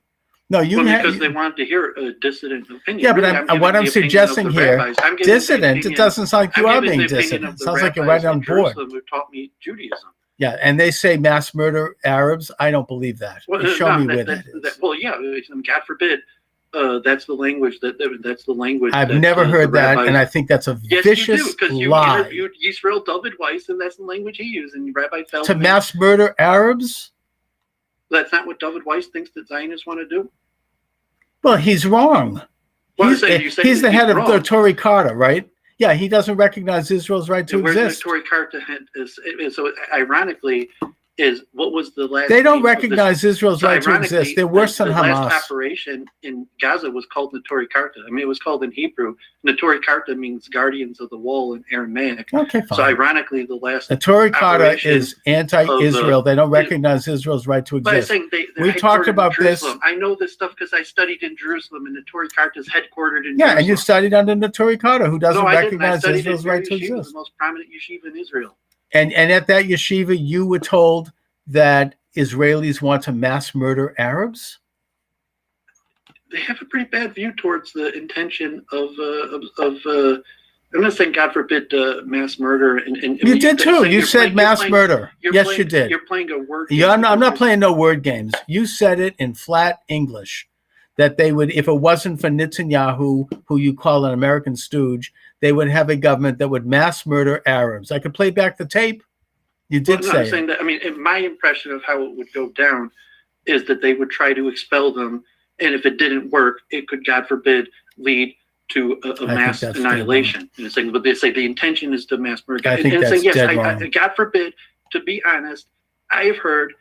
No, because they wanted to hear a dissident opinion. Yeah, but what I'm suggesting here, dissident, it doesn't sound like you are being dissident. It sounds like you're right on board. Who taught me Judaism. Yeah, and they say mass murder Arabs. I don't believe that. Well, Show me where that is. well, yeah, God forbid. That's the language that's the language. I've that, never heard that, rabbis, and I think that's a yes, vicious you do, because you lie. interviewed Yisrael David Weiss, and that's the language he used. And Rabbi Feldman, To mass murder Arabs? That's not what David Weiss thinks that Zionists want to do. Well, he's wrong. Well, He's the head of the Tory Carter, right? Yeah, he doesn't recognize Israel's right to exist. Where's the Tory Carter? So ironically, is what was the last? They don't recognize Israel's right to exist. They're worse than Hamas. The last operation in Gaza was called Notori Karta. I mean, it was called in Hebrew. Notori Karta means guardians of the wall in Aramaic. Okay, fine. So ironically, the last Notori Karta is anti-Israel. They don't recognize Israel's right to exist. But I'm saying we talked about this. I know this stuff because I studied in Jerusalem, and Notori Karta is headquartered in. Yeah, and you studied under Notori Karta, who doesn't recognize Israel's right to exist. exist. The most prominent yeshiva in Israel. And at that yeshiva, you were told that Israelis want to mass murder Arabs? They have a pretty bad view towards the intention of I'm not saying, God forbid, mass murder. And you did too. You said mass murder. Yes, you did. You're playing a word game. I'm not playing no word games. You said it in flat English that they would, if it wasn't for Netanyahu, who you call an American stooge, they would have a government that would mass murder Arabs. I could play back the tape. You did say I'm saying that. I mean, my impression of how it would go down is that they would try to expel them, and if it didn't work, it could, God forbid, lead to a mass annihilation. And saying, but they say the intention is to mass murder. I think that's dead wrong. God forbid, to be honest, I have heard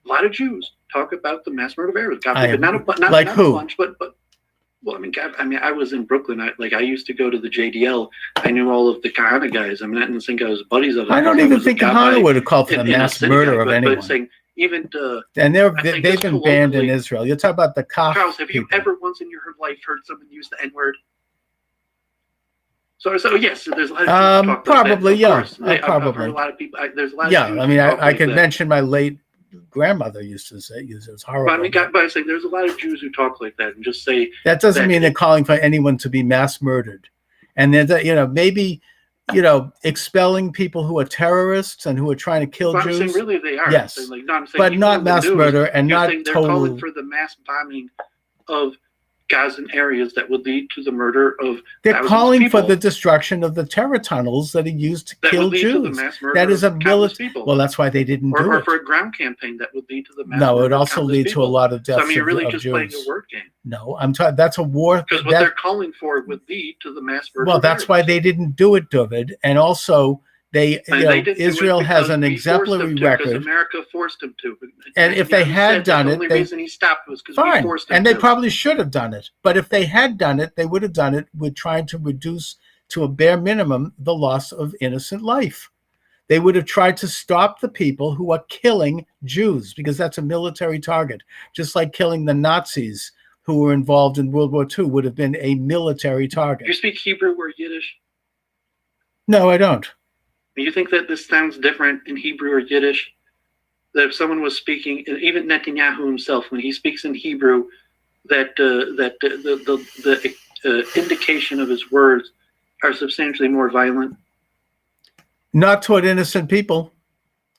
a lot of Jews talk about the mass murder of Arabs. God forbid, not a bunch, but well, I mean, I was in Brooklyn. I used to go to the JDL. I knew all of the Kahana guys. I mean, I didn't think I was buddies of them. I don't even think Kahana would have called for the mass murder of anyone. But saying, even and they've been banned in Israel. You're talking about the Kaf Charles, have you ever once in your life heard someone use the N-word? So yes, there's a lot of people probably, yeah. I've probably heard a lot of people. There's a lot. Yeah, I mean, I could mention my late grandmother used to say it was horrible. But I saying there's a lot of Jews who talk like that and just say that doesn't mean they're calling for anyone to be mass murdered. And then maybe expelling people who are terrorists and who are trying to kill Jews. I'm saying really they are. Yes, but not mass murder and not total. They're calling for the mass bombing of Gazan areas that would lead to the murder of. They're calling for the destruction of the terror tunnels that are used to kill Jews. That is a military. Well, that's why they didn't do it. Or for a ground campaign that would lead to the mass. No, it would also lead to a lot of deaths. So, I mean, you're really just Jews. playing a word game. No, I'm talking. That's a war. Because what they're calling for would lead to the mass murder. Well, that's why they didn't do it, David, and also. Israel has an exemplary record. Because America forced him to. And if they had done it, the only reason he stopped was because we forced him. And they probably should have done it. But if they had done it, they would have done it with trying to reduce to a bare minimum the loss of innocent life. They would have tried to stop the people who are killing Jews because that's a military target, just like killing the Nazis who were involved in World War II would have been a military target. Do you speak Hebrew or Yiddish? No, I don't. Do you think that this sounds different in Hebrew or Yiddish? That if someone was speaking, even Netanyahu himself, when he speaks in Hebrew, that the indication of his words are substantially more violent? Not toward innocent people.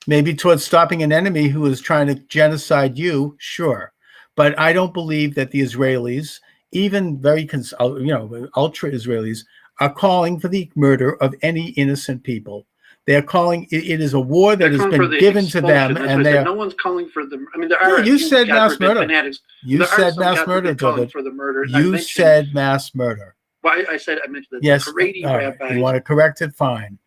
Maybe towards stopping an enemy who is trying to genocide you, sure. But I don't believe that the Israelis, even very ultra Israelis, are calling for the murder of any innocent people. They're calling it is a war that has been given to them, and no one's calling for the. I mean, there are. You said mass murder. Fanatics. You said mass murder, David. For the murder. You said mass murder. Well, I mentioned that. Yes. The Haredi rabbis. You want to correct it? Fine.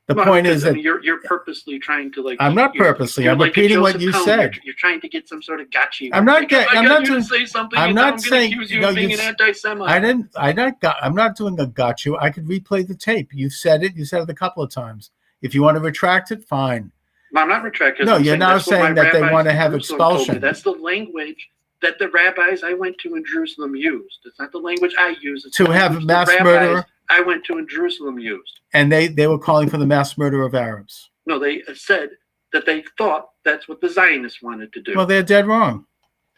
The point is that you're purposely trying to I'm not purposely. I'm repeating what you said. You're trying to get some sort of gotcha. I'm not doing. Say something. I'm not saying accuse you of being an anti-Semite. I'm not doing a gotcha. I could replay the tape. You said it. You said it a couple of times. If you want to retract it, fine. No, I'm not retracting. No, you're now saying that they want to have expulsion. That's the language that the rabbis I went to in Jerusalem used. It's not the language I use. It's to have mass murder. I went to in Jerusalem used. And they were calling for the mass murder of Arabs. No, they said that they thought that's what the Zionists wanted to do. Well, they're dead wrong.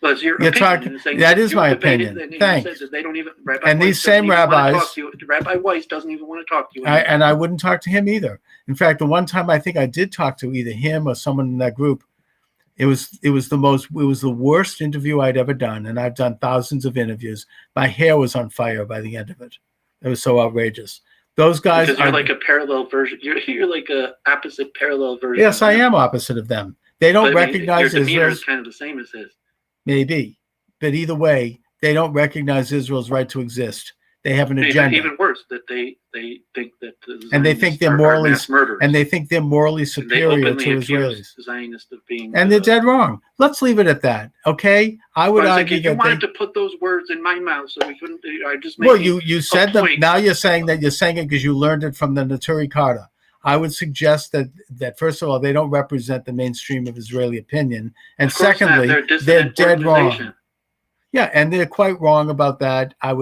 Well, it's your You're opinion. talking. And saying That is you my debated, opinion. and you Thanks. said that they don't even. Rabbi And Weiss these doesn't same even want to rabbis, talk to you. Rabbi Weiss doesn't even want to talk to you. and I wouldn't talk to him either. In fact, the one time I think I did talk to either him or someone in that group, it was the worst interview I'd ever done, and I've done thousands of interviews. My hair was on fire by the end of it. It was so outrageous. Those guys because you're like a parallel version. You're like a opposite parallel version. Yes, I am opposite of them. They don't recognize your demeanor Israel's. is kind of the same as his. Maybe, but either way, they don't recognize Israel's right to exist. They have an agenda. Even worse, that they think that and they think they're morally murderers. And they think they're morally superior to Israelis. Zionists of being, and they're dead wrong. Let's leave it at that, okay? I would argue that you wanted to put those words in my mouth, so we couldn't. I just well, you said them. Now you're saying that you're saying it because you learned it from the Naturi Carta. I would suggest that first of all, they don't represent the mainstream of Israeli opinion, and secondly, they're dead wrong. Yeah, and they're quite wrong about that. I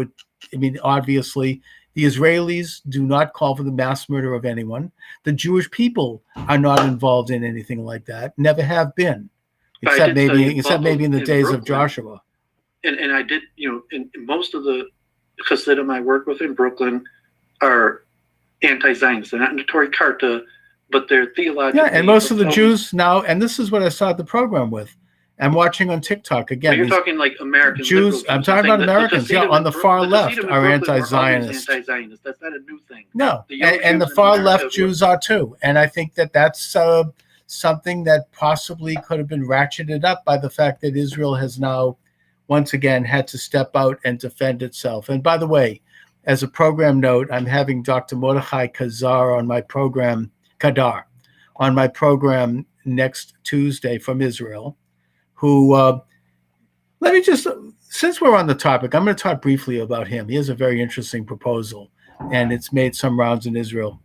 mean, obviously, the Israelis do not call for the mass murder of anyone. The Jewish people are not involved in anything like that. Never have been, except maybe in the days of Joshua. And I did, in most of the Hasidim I work with in Brooklyn are anti-Zionists. They're not Naturi Carta, but they're theologically. Yeah, and most of the Jews now, and this is what I started the program with. I'm watching on TikTok again. But you're talking like American Jews. I'm talking about Americans. Yeah, on the far left are anti-Zionist. Anti-Zionist. That's not a new thing. No, and the far left Jews are too. And I think that's something that possibly could have been ratcheted up by the fact that Israel has now, once again, had to step out and defend itself. And by the way, as a program note, I'm having Dr. Mordechai Kadar on my program next Tuesday from Israel. Who, let me just, since we're on the topic, I'm going to talk briefly about him. He has a very interesting proposal, and it's made some rounds in Israel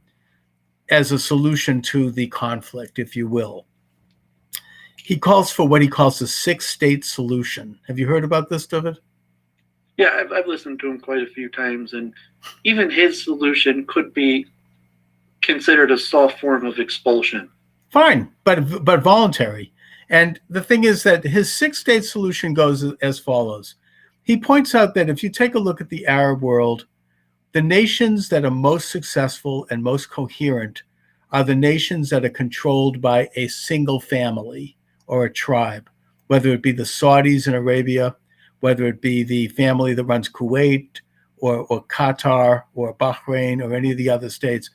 as a solution to the conflict, if you will. He calls for what he calls a 6-state solution. Have you heard about this, David? Yeah, I've listened to him quite a few times, and even his solution could be considered a soft form of expulsion. Fine, but voluntary. And the thing is that his 6-state solution goes as follows. He points out that if you take a look at the Arab world, the nations that are most successful and most coherent are the nations that are controlled by a single family or a tribe, whether it be the Saudis in Arabia, whether it be the family that runs Kuwait or Qatar or Bahrain or any of the other states.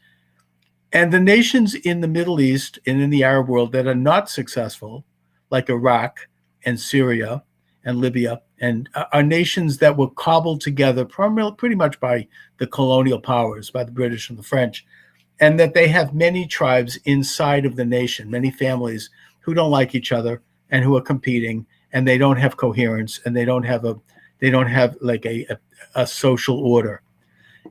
And the nations in the Middle East and in the Arab world that are not successful, like Iraq and Syria and Libya, and are nations that were cobbled together pretty much by the colonial powers, by the British and the French, and that they have many tribes inside of the nation, many families who don't like each other and who are competing, and they don't have coherence, and they don't have like a social order.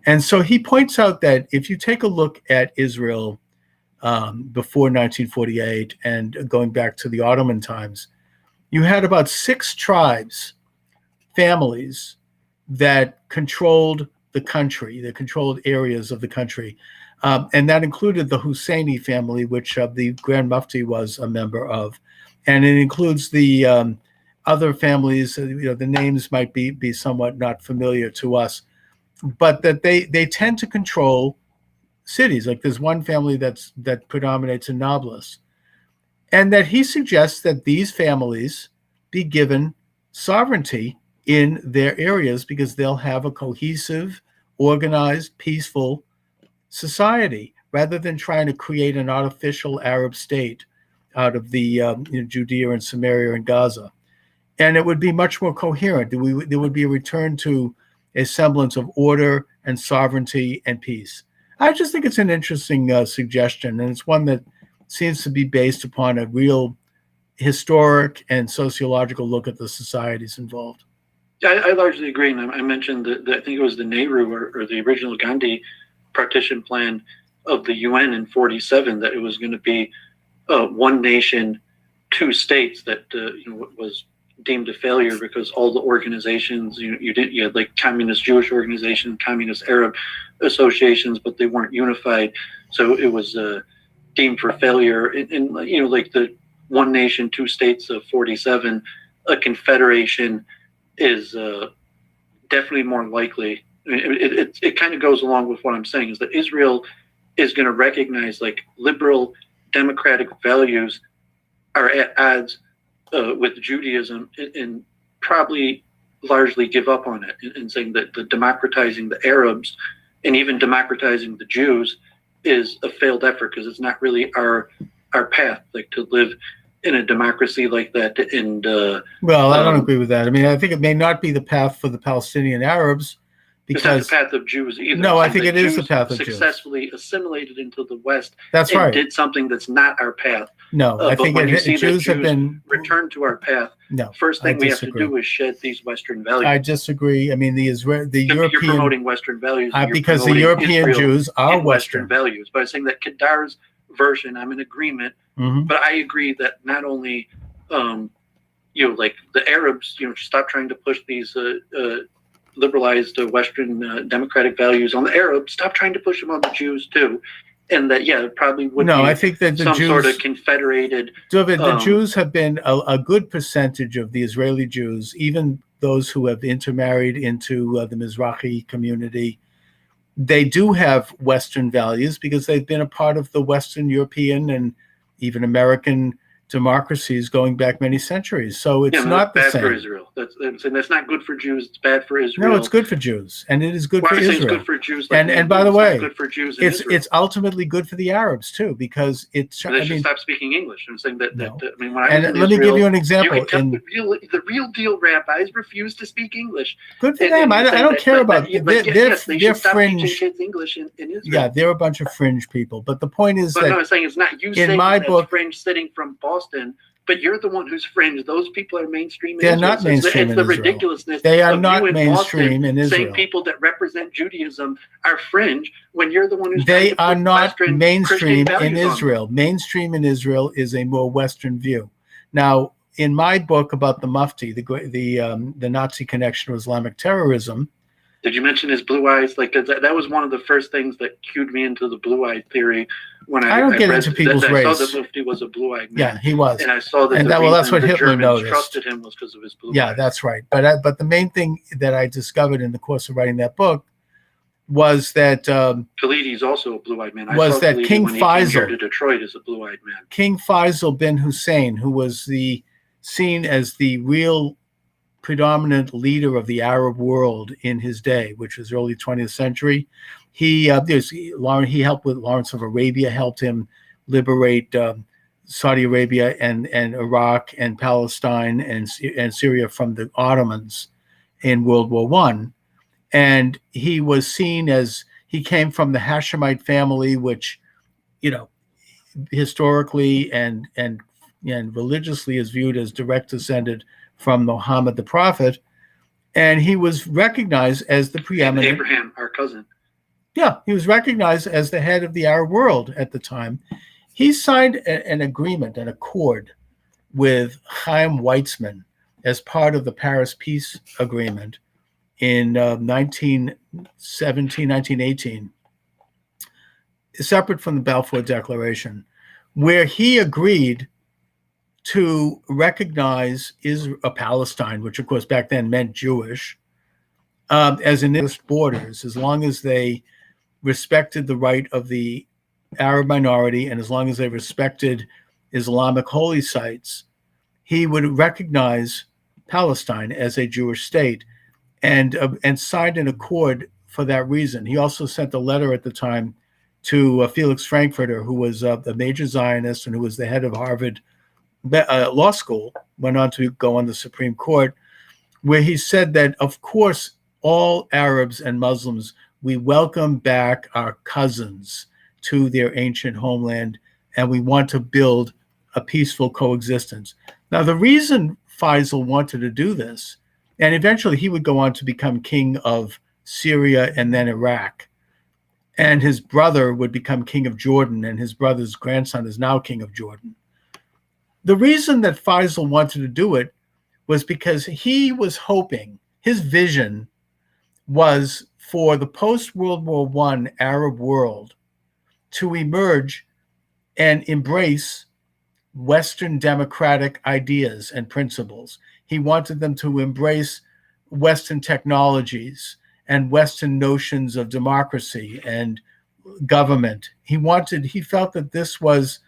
And so he points out that if you take a look at Israel before 1948 and going back to the Ottoman times, you had about 6 tribes, families that controlled the country, that controlled areas of the country. And that included the Husseini family, which the Grand Mufti was a member of. And it includes the other families, the names might be somewhat not familiar to us, but that they tend to control cities. Like there's one family that predominates in Nablus, and that he suggests that these families be given sovereignty in their areas because they'll have a cohesive, organized, peaceful society rather than trying to create an artificial Arab state out of the Judea and Samaria and Gaza. And it would be much more coherent. There would be a return to a semblance of order and sovereignty and peace. I just think it's an interesting suggestion, and it's one that seems to be based upon a real historic and sociological look at the societies involved. Yeah, I largely agree. And I mentioned that I think it was the Nehru or the original Gandhi partition plan of the UN in 47, that it was going to be one nation, 2 states, that was deemed a failure because all the organizations, you had like communist Jewish organizations, communist Arab associations, but they weren't unified. So it was deemed for failure. And like the one nation, 2 states of 47 a confederation is definitely more likely. I mean, it kind of goes along with what I'm saying, is that Israel is going to recognize like liberal democratic values are at odds with Judaism, and probably largely give up on it, and saying that the democratizing the Arabs and even democratizing the Jews is a failed effort, because it's not really our path, like to live in a democracy like that. And well, I don't agree with that. I mean, I think it may not be the path for the Palestinian Arabs, because it's not the path of Jews either. No, I think it is the path of Jews. Successfully assimilated into the West. That's and right. Did something that's not our path. No, I think Jews have been returned to our path. No, first thing we have to do is shed these Western values. I disagree. I mean, the European, you're promoting Western values because the European Jews are Western values. But I'm saying that Kedar's version, I'm in agreement. Mm-hmm. But I agree that not only, like the Arabs, stop trying to push these liberalized Western democratic values on the Arabs. Stop trying to push them on the Jews too. And that, it probably would be I think that some sort of confederated. David, the Jews have been a good percentage of the Israeli Jews, even those who have intermarried into the Mizrahi community. They do have Western values because they've been a part of the Western European and even American democracies going back many centuries. So it's not the same. Bad for Israel. That's not good for Jews. It's bad for Israel. No, it's good for Jews, and it is good for Israel. It's good for Jews. And by the way, good for Jews it's ultimately good for the Arabs too, because it's. They should stop speaking English. I'm saying that. No. When I was in let me give you an example. The real deal rabbis refuse to speak English. Good for them. I don't care about. They're fringe. Kids English in Israel. Yeah, they're a bunch of fringe people. But the point is that. No, I'm saying it's not you. In my book, fringe sitting from Boston, but you're the one who's fringe. Those people are mainstream. They're not mainstream. It's the ridiculousness. They are not mainstream in Israel. Saying people that represent Judaism are fringe when you're the one who's. They are not mainstream in Israel. Mainstream in Israel is a more Western view. Now, in my book about the Mufti, the Nazi connection to Islamic terrorism. Did you mention his blue eyes? Like that was one of the first things that cued me into the blue-eyed theory. When I don't get into people's race. I saw that Mufti was a blue-eyed man. Yeah, he was. And I saw that. That's what Hitler Germans noticed. Trusted him was because of his blue eyes. Yeah, that's right. But the main thing that I discovered in the course of writing that book was that Khalidi's also a blue-eyed man. Was that King when he Faisal came here to Detroit is a blue-eyed man? King Faisal bin Hussein, who was seen as the real predominant leader of the Arab world in his day, which was early 20th century. He helped with Lawrence of Arabia, helped him liberate Saudi Arabia and Iraq and Palestine and Syria from the Ottomans in World War I. And he was seen as, he came from the Hashemite family, which, historically and religiously is viewed as direct descendant from Muhammad the Prophet, and he was recognized as the preeminent. Abraham, our cousin. Yeah, he was recognized as the head of the Arab world at the time. He signed an agreement, an accord with Chaim Weizmann as part of the Paris Peace Agreement in 1917, 1918, separate from the Balfour Declaration, where he agreed to recognize Palestine, which of course back then meant Jewish, as an English borders, as long as they respected the right of the Arab minority and as long as they respected Islamic holy sites, he would recognize Palestine as a Jewish state, and signed an accord for that reason. He also sent a letter at the time to Felix Frankfurter, who was a major Zionist and who was the head of Harvard Law School, went on to go on the Supreme Court, where he said that, of course, all Arabs and Muslims, we welcome back our cousins to their ancient homeland, and we want to build a peaceful coexistence. Now, the reason Faisal wanted to do this, and eventually he would go on to become king of Syria and then Iraq, and his brother would become king of Jordan, and his brother's grandson is now king of Jordan. The reason that Faisal wanted to do it was because he was hoping, his vision was for the post-World War I Arab world to emerge and embrace Western democratic ideas and principles. He wanted them to embrace Western technologies and Western notions of democracy and government. He felt that this was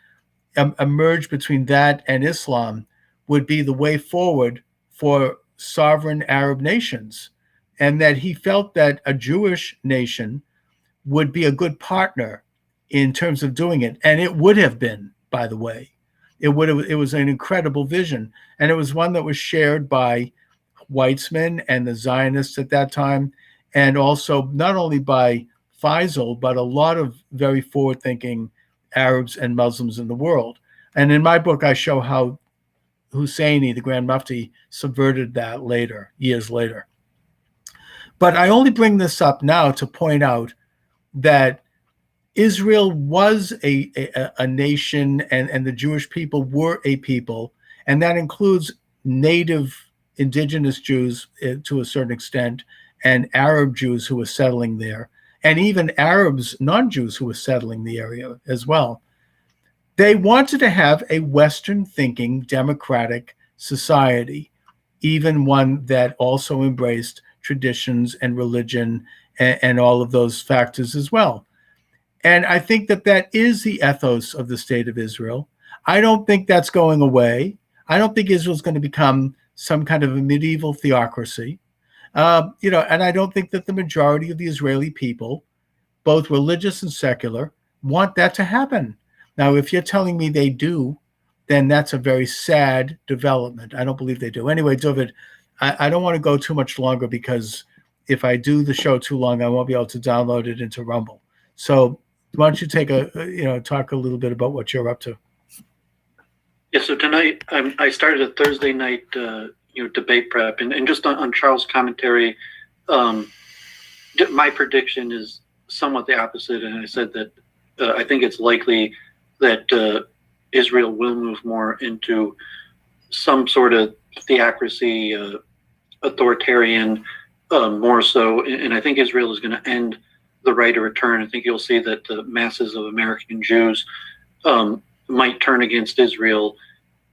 a merge between that and Islam would be the way forward for sovereign Arab nations, and that he felt that a Jewish nation would be a good partner in terms of doing it. And it would have been, by the way. It was an incredible vision. And it was one that was shared by Weitzman and the Zionists at that time, and also not only by Faisal, but a lot of very forward-thinking Arabs and Muslims in the world. And in my book, I show how Husseini, the Grand Mufti, subverted that years later. But I only bring this up now to point out that Israel was a nation, and the Jewish people were a people, and that includes native indigenous Jews to a certain extent, and Arab Jews who were settling there, and even Arabs, non-Jews, who were settling the area as well. They wanted to have a Western-thinking, democratic society, even one that also embraced traditions and religion and all of those factors as well. And I think that is the ethos of the state of Israel. I don't think that's going away. I don't think Israel's going to become some kind of a medieval theocracy. And I don't think that the majority of the Israeli people, both religious and secular, want that to happen. Now, if you're telling me they do, then that's a very sad development. I don't believe they do. Anyway, David, I don't want to go too much longer, because if I do the show too long, I won't be able to download it into Rumble. So why don't you talk a little bit about what you're up to? Yeah, so tonight I started a Thursday night debate prep, and just on Charles' commentary, my prediction is somewhat the opposite, and I said that I think it's likely that Israel will move more into some sort of theocracy, authoritarian, more so, and I think Israel is going to end the right of return. I think you'll see that the masses of American Jews might turn against Israel,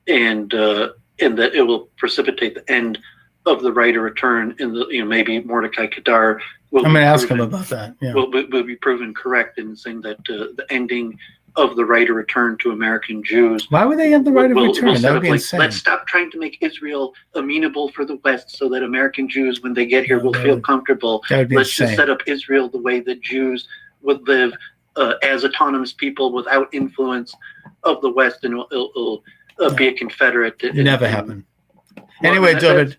and that it will precipitate the end of the right of return. And maybe Mordecai Kedar will. I'm going to ask him about that. Yeah. Will be proven correct in saying that the ending of the right of return to American Jews. Why would they end the right of return? That would be insane. Let's stop trying to make Israel amenable for the West, so that American Jews, when they get here, will feel comfortable. Let's just set up Israel the way that Jews would live as autonomous people without influence of the West, and it'll be a Confederate. Never happen. Anyway, David.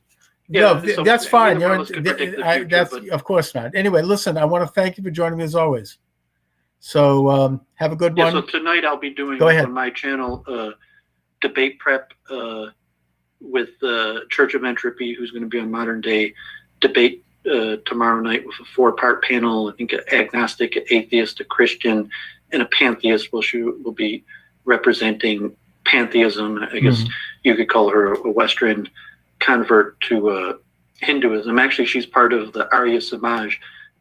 That's fine. Of course not. Anyway, listen, I want to thank you for joining me as always. So have a good one. So tonight I'll be doing on my channel debate prep with Church of Entropy, who's going to be on modern day debate tomorrow night with a 4-part panel. I think an agnostic, an atheist, a Christian, and a pantheist will be representing pantheism. I guess you could call her a Western convert to Hinduism. Actually, she's part of the Arya Samaj.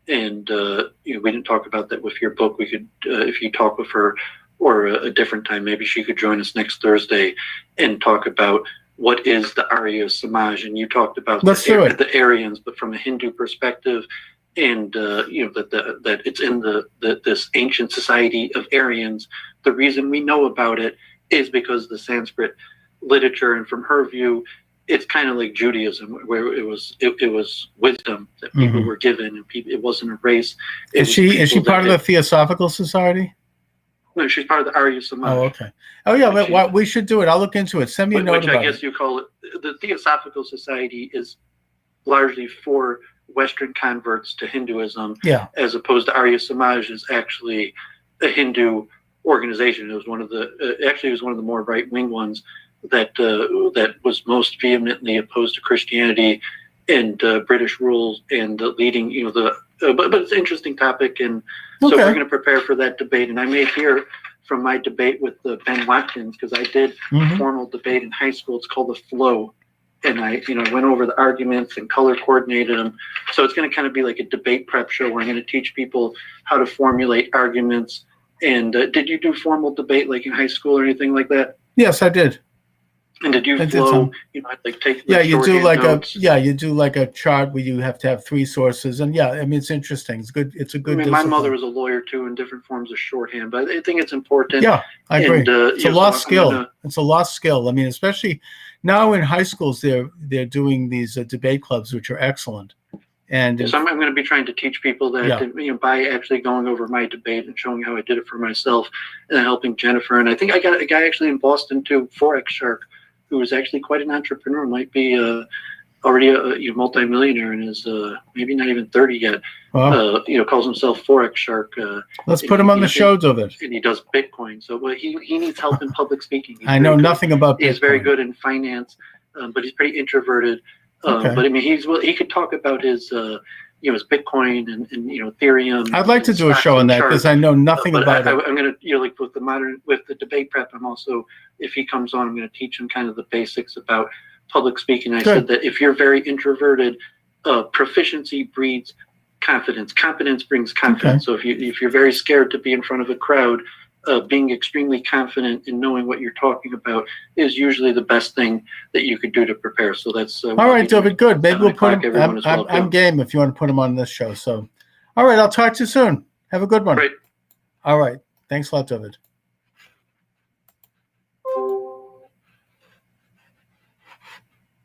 And we didn't talk about that with your book. We could, if you talk with her, or a different time, maybe she could join us next Thursday and talk about what is the Arya Samaj. And you talked about the Aryans, but from a Hindu perspective, and that it's in this ancient society of Aryans. The reason we know about it is because the Sanskrit literature, and from her view, it's kind of like Judaism, where it was wisdom that people were given, and it wasn't a race. Is she part of the Theosophical Society? No, she's part of the Arya Samaj. Oh, okay. Oh, yeah. But we should do it. I'll look into it. Send me a note about it. Which I guess you call it. The Theosophical Society is largely for Western converts to Hinduism, as opposed to Arya Samaj is actually a Hindu organization. It was one of the more right-wing ones that was most vehemently opposed to Christianity and British rule and the leading, but it's an interesting topic, and so we're going to prepare for that debate. And I may hear from my debate with Ben Watkins, because I did formal debate in high school. It's called the Flow, and I went over the arguments and color coordinated them. So it's going to kind of be like a debate prep show where I'm going to teach people how to formulate arguments. And did you do formal debate like in high school or anything like that? Yes, I did. And did you I did flow? some. You know, I'd like take Yeah, you do shorthand like notes. you do like a chart where you have to have 3 sources, and yeah, I mean it's interesting. It's good. It's a I good mean, my mother discipline. was a lawyer too, in different forms of shorthand, but I think it's important. Yeah, I agree. And It's a you know, so lost I'm skill. gonna, It's a lost skill. I mean, especially now in high schools, they're doing these debate clubs, which are excellent. And so I'm going to be trying to teach people that, Yeah. you know, by actually going over my debate and showing how I did it for myself, and helping Jennifer. And I think I got a guy actually in Boston too, Forex Shark, who is actually quite an entrepreneur. Might be already a you know, multimillionaire and is maybe not even 30 yet. well, You know, calls himself Forex Shark. let's put him on the show, David. And he does Bitcoin. So, but he needs help in public speaking. I know nothing about Bitcoin. He's very good in finance, but he's pretty introverted. Okay. But I mean, he could talk about his you know, his Bitcoin and you know, Ethereum. I'd like to do a stocks show on and that charts. because I know nothing But about it. I'm gonna, you know, like with the debate prep, I'm also, if he comes on, I'm gonna teach him kind of the basics about public speaking. I said that if you're very introverted, proficiency breeds confidence. Confidence brings confidence. Okay. So if you're very scared to be in front of a crowd, being extremely confident in knowing what you're talking about is usually the best thing that you could do to prepare. So that's all right, David. Good. Maybe we'll put him. I'm too. game if you want to put him on this show. So, all right, I'll talk to you soon. Have a good one. Great. All right. Thanks a lot, David.